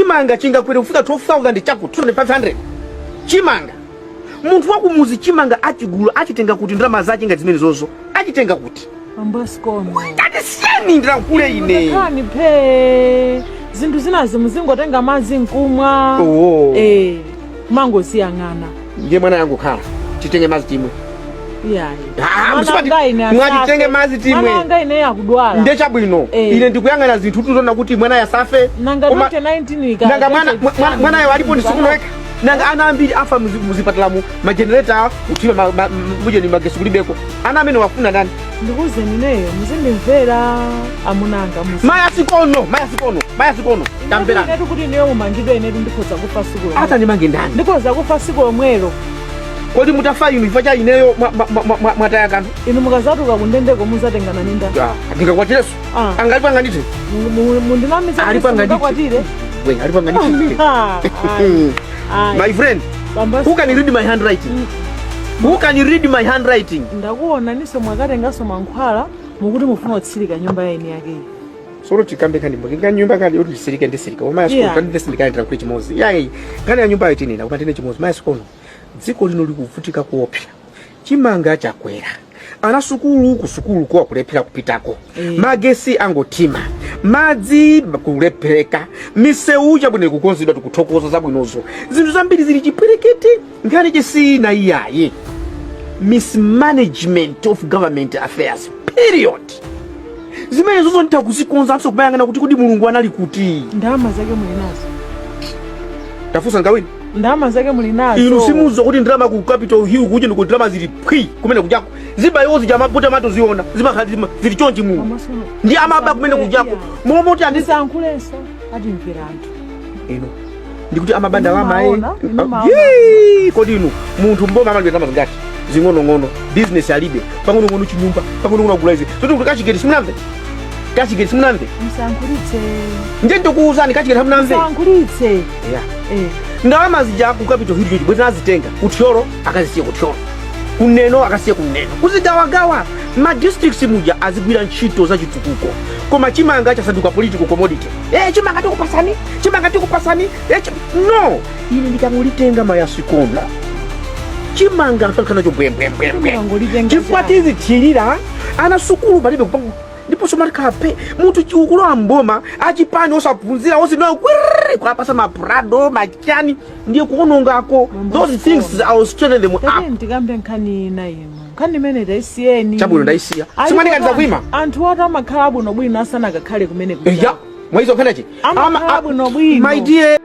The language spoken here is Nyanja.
chimanga chingakwere kufika 12,000 chako 2500 chimanga muntu wakumuzi chimanga achigulu achitenga kuti ndalama zake nga zimene zozo achitenga kuti Mai Sikono kati siyani ndakule ine kani pe zinthu zinazi muzingotenga madzi nkumwa mango siyang'ana ndiye mwana yangu khala chitenge madzi timwe mwachitenge madzi timwe mwana ine yakudwala ndiye chabwino ine ndikuyang'ana zinthu tuzona kuti mwana yasafe nanga 19 nanga mwana yo alipo ndisikunoweka nanga ana ambiri afa muzipatalamu magenerator uthima muje ni magesi kulibeko ana amene wafuna ndani ndikuze nineyo muzindimvera amunanga Mai Sikono tambera netu kuti niyo umangidwe netu ndikhoza kufa siku lomwelo ata nimange ndani ndikhoza kufa siku lomwelo kodi mutafa inu ifa cha ineyo mwataya kanthu inu mukazatuka kundendeko muzatengana ninda ndingakwatireso angalipo angandite mundinamiza alipo angandite my friend who can read my handwriting ndakuona niso mwakatengaso mankhwala mukuti mufuna kutsirika nyumba yaini yake solo tikambe kandi mbokinga nyumba kandi yoti sirike ndesirika Mai Sikono kandi ndesirika ndira kuti chimozi yayi kandi ya nyumba yoti nina kupatene chimozi Mai Sikono dziko lino likuvutika kuopsa chimanga chakwera ana sukulu kusukulu kwa kulephera kupitako magesi angotima madzi kulepheka miseu chabwino kukonzedwa tikuthokoza zabwinozo zinthu zambiri zili chiperekete ngani chisina iyayi mismanagement of government affairs period zimene zozo nditakuzikonza amso kubayangana kuti kudi mulungu anali kuti ndalama zake muli nazo tafusa ngawini ndalama zake muli nazo inu simuzo kuti ndalama ku capital hill kuje ndiko ndalama zili phi kumene kujako ziba yozi jama bota mato ziona ziba zili chonchi mu ndi amaba kumene kujako momoti andisankhulenso ati mviranthu ino ndikuti amabanda wamae kodi inu munthu mboma amalibeta ndalama zingati zingono business alibe pang'ono chinyumba pang'ono gulaize toti kuti kachigeti simunamve msankhulitse nje ndikuuzani kachigeti hamunamve msankhulitse ndalama zija ku capital hill kuti bweza azitenga kutyolo akazisiye kutyolo kuneno akasiye kuneno kuzigawagawa ma districts muja azigwira ntchito za chitukuko koma chimanga chasanduka political commodity chimanga tikupasani no ine ndikamulitenga Mai Sikono chimanga afakana cho bwembwembwembwe chikwatizi chilira ana sukulu balibe kupangu ndipo somarikape mutu chiukulu amboma achipani osaphunzira osinoyo kwiriri kwapasa maprado machani ndiye kuonongako those things I will straighten them up ndikambe nkhani nayo nkhani imene daisiyeni chabwino ndaisiya simwanikaniza kuima anthu oti amakhala abwino bwino asana akakhale kumene mwaizo khanechi amakhala abwino bwino my dear